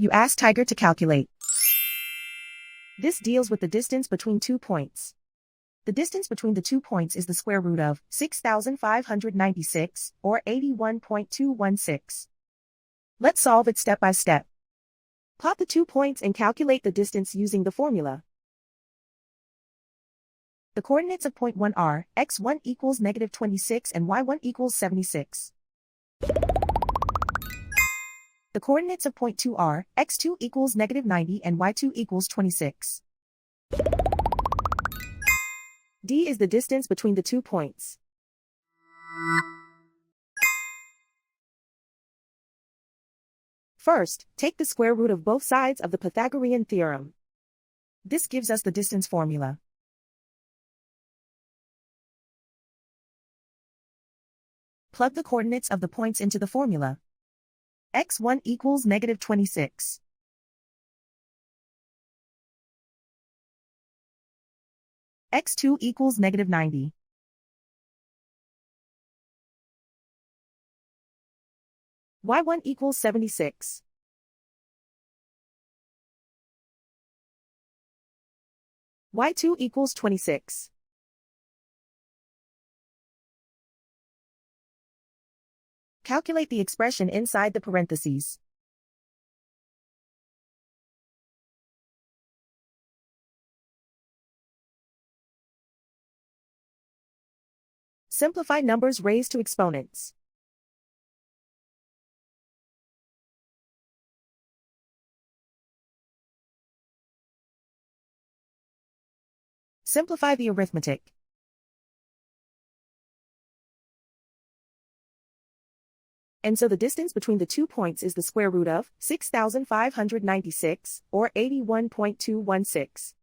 You ask Tiger to calculate. This deals with the distance between 2 points. The distance between the 2 points is the square root of 6,596, or 81.216. Let's solve it step by step. Plot the 2 points and calculate the distance using the formula. The coordinates of point 1 are x1 equals -26 and y1 equals 76. The coordinates of point 2 are x2 equals -90 and y2 equals 26. D is the distance between the 2 points. First, take the square root of both sides of the Pythagorean theorem. This gives us the distance formula. Plug the coordinates of the points into the formula. x1 equals -26. x2 equals -90. y1 equals 76. y2 equals 26. Calculate the expression inside the parentheses. Simplify numbers raised to exponents. Simplify the arithmetic. And so the distance between the 2 points is the square root of 6,596, or 81.216.